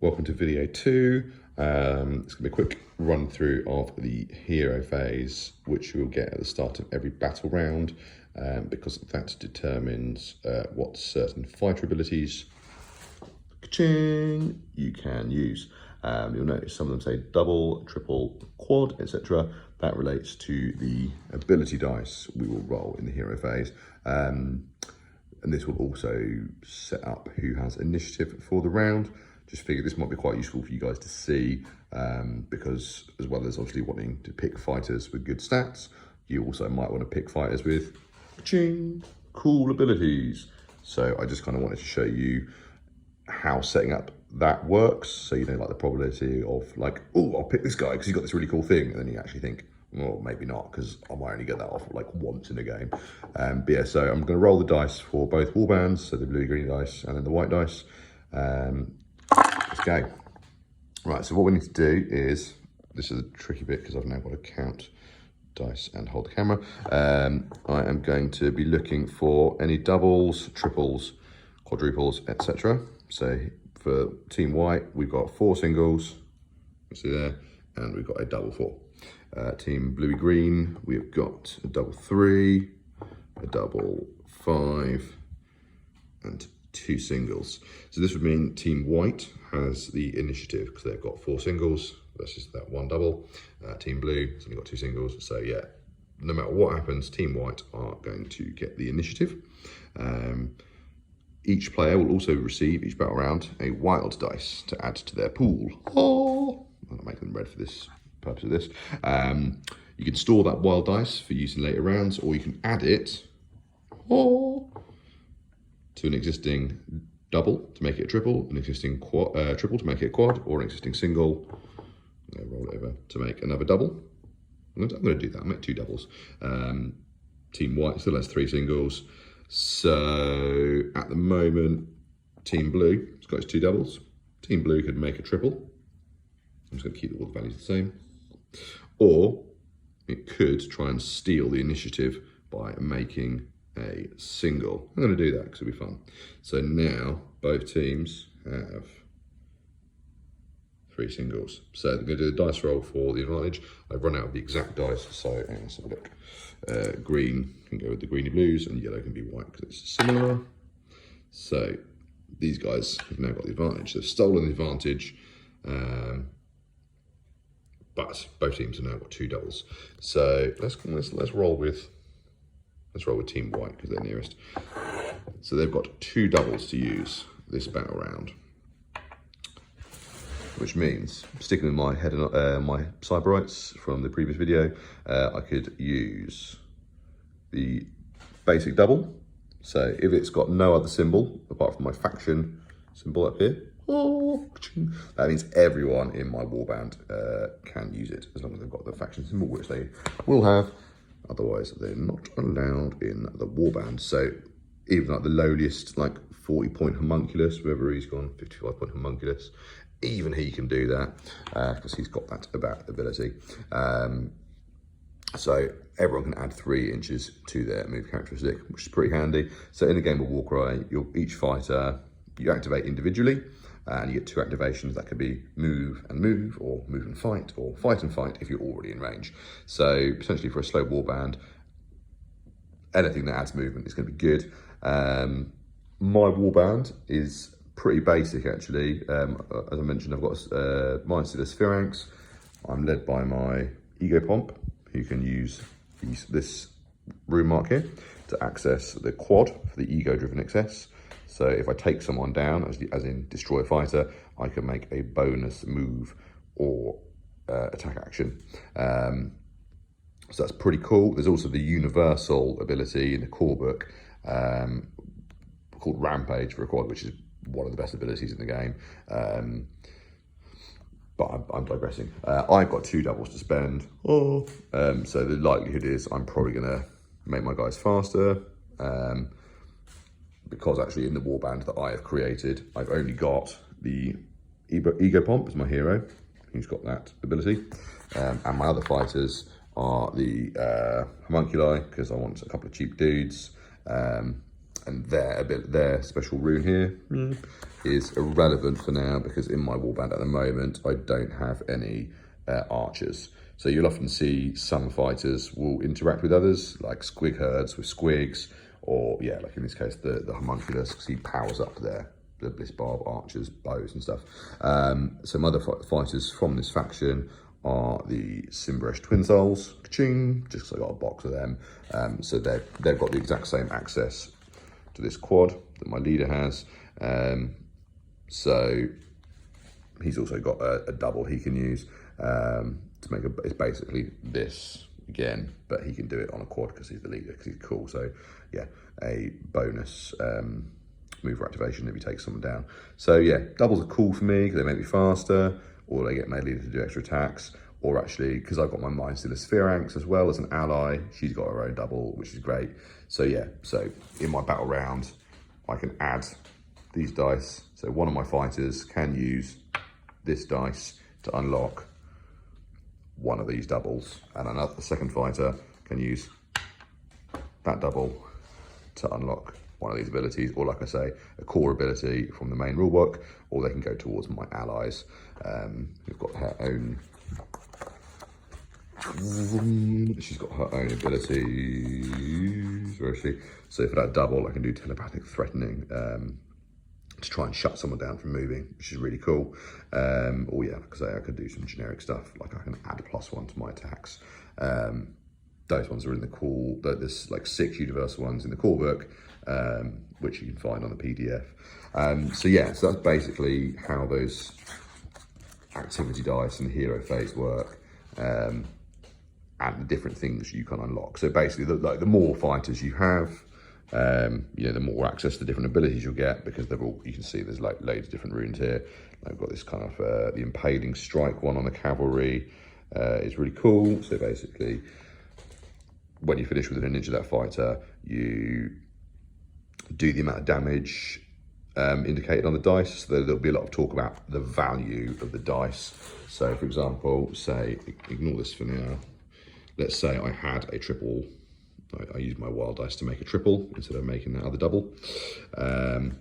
welcome to video 2. It's going to be a quick run through of the hero phase, which you'll get at the start of every battle round, because that determines what certain fighter abilities you can use. You'll notice some of them say double, triple, quad, etc. That relates to the ability dice we will roll in the hero phase. And this will also set up who has initiative for the round. Just figured this might be quite useful for you guys to see, because as well as obviously wanting to pick fighters with good stats, you also might want to pick fighters with cool abilities. So I just kind of wanted to show you how setting up that works. So you know, like the probability of like, oh, I'll pick this guy because he's got this really cool thing, and then you actually think, well, maybe not, because I might only get that off like once in a game. But yeah, so I'm going to roll the dice for both warbands, so the blue green dice and then the white dice. Let's go. Right, so what we need to do is, this is a tricky bit because I've now got to count dice and hold the camera. I am going to be looking for any doubles, triples, quadruples, etc. So for team white, we've got 4 singles, you see there, and we've got a double 4. Team bluey green, we've got a double 3, a double 5, and 2 singles. So this would mean team white has the initiative because they've got 4 singles versus that 1 double. Team blue has only got 2 singles. So yeah, no matter what happens, team white are going to get the initiative. Each player will also receive each battle round a wild dice to add to their pool. Oh, I'll make them red for this purpose of this. You can store that wild dice for use in later rounds, or you can add it to an existing double to make it a triple, an existing triple to make it a quad, or an existing single. Roll it over to make another double. I'm going to do that. I'll make 2 doubles. Team white still has 3 singles. So at the moment, team blue has got its 2 doubles. Team blue could make a triple. I'm just going to keep all the values the same. Or it could try and steal the initiative by making a single. I'm going to do that because it'll be fun. So now both teams have 3 singles. So they're going to do the dice roll for the advantage. I've run out of the exact dice, so let's have a look. Green can go with the greeny blues, and yellow can be white because it's similar. So these guys have now got the advantage. They've stolen the advantage. But both teams have now got 2 doubles. So let's roll with team white because they're nearest. So they've got 2 doubles to use this battle round, which means, sticking with my head and my cyberites from the previous video, I could use the basic double. So if it's got no other symbol apart from my faction symbol up here, that means everyone in my warband can use it, as long as they've got the faction symbol, which they will have. Otherwise, they're not allowed in the warband. So even like the lowliest, like 40-point homunculus, whoever he's gone, 55-point homunculus, even he can do that because he's got that ability. So everyone can add 3 inches to their move characteristic, which is pretty handy. So in the game of Warcry, each fighter you activate individually, and you get 2 activations. That could be move and move, or move and fight, or fight and fight if you're already in range. So potentially for a slow warband, anything that adds movement is going to be good. My warband is pretty basic actually. As I mentioned, I've got minus to the Spheranx. I'm led by my Ego Pomp, who can use this room mark here to access the quad for the ego-driven excess. So if I take someone down, as in destroy a fighter, I can make a bonus move or attack action. So that's pretty cool. There's also the universal ability in the core book called Rampage for a quad, which is one of the best abilities in the game. But I'm digressing. I've got 2 doubles to spend. So the likelihood is I'm probably going to make my guys faster. Because actually in the warband that I have created, I've only got the Ego Pomp as my hero, who's got that ability. And my other fighters are the homunculi, because I want a couple of cheap dudes. And their special rune here is irrelevant for now because in my warband at the moment, I don't have any archers. So you'll often see some fighters will interact with others, like squig herds with squigs, or yeah, like in this case, the homunculus, because he powers up the bliss barb archers, bows and stuff. Some other fighters from this faction are the Simbresh Twin Souls, ka-ching, just because I got a box of them. So they've got the exact same access to this quad that my leader has. So he's also got a double he can use to make it's basically this again, but he can do it on a quad because he's the leader, because he's cool. So yeah, a bonus mover activation if he takes someone down. So yeah, doubles are cool for me because they make me faster, or they get my leader to do extra attacks, or actually, because I've got my Mind Stealer Spheranx as well as an ally, she's got her own double, which is great. So yeah, so in my battle round, I can add these dice. So one of my fighters can use this dice to unlock one of these doubles, and the second fighter can use that double to unlock one of these abilities, or like I say, a core ability from the main rulebook, or they can go towards my allies who've got her own. She's got her own abilities. Where is she? So for that double, I can do telepathic threatening to try and shut someone down from moving, which is really cool. Or yeah, like I say, I could do some generic stuff, like I can add +1 to my attacks. Those ones are in the core. There's like 6 universal ones in the core book, which you can find on the PDF. So yeah, so that's basically how those activity dice and hero phase work, and the different things you can unlock. So basically, the more fighters you have, you know, the more access to different abilities you'll get, because they're all, you can see there's like loads of different runes here. I've got this kind of the impaling strike one on the cavalry. It's really cool. So basically, when you finish within an inch of that fighter, you do the amount of damage indicated on the dice. So there'll be a lot of talk about the value of the dice. So for example, say, ignore this for now. Let's say I had a triple. I used my wild dice to make a triple instead of making that other double. The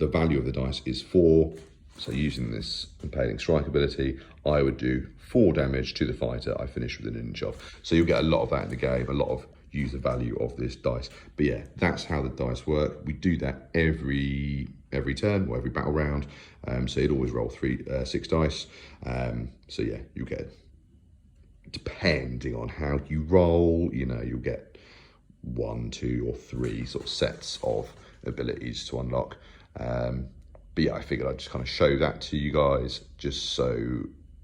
value of the dice is 4. So using this impaling strike ability, I would do 4 damage to the fighter I finished within an inch of. So you'll get a lot of that in the game, a lot of use the value of this dice. But yeah, that's how the dice work. We do that every turn or every battle round. So you'd always roll 6 dice. So yeah, you get, depending on how you roll, you know, you'll get 1, 2, or 3 sort of sets of abilities to unlock. But yeah, I figured I'd just kind of show that to you guys, just so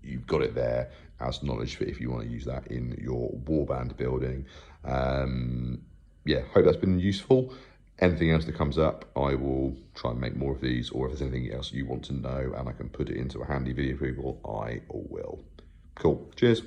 you've got it there as knowledge for if you want to use that in your warband building. Yeah, hope that's been useful. Anything else that comes up, I will try and make more of these, or if there's anything else you want to know and I can put it into a handy video for people, I will. Cool, cheers.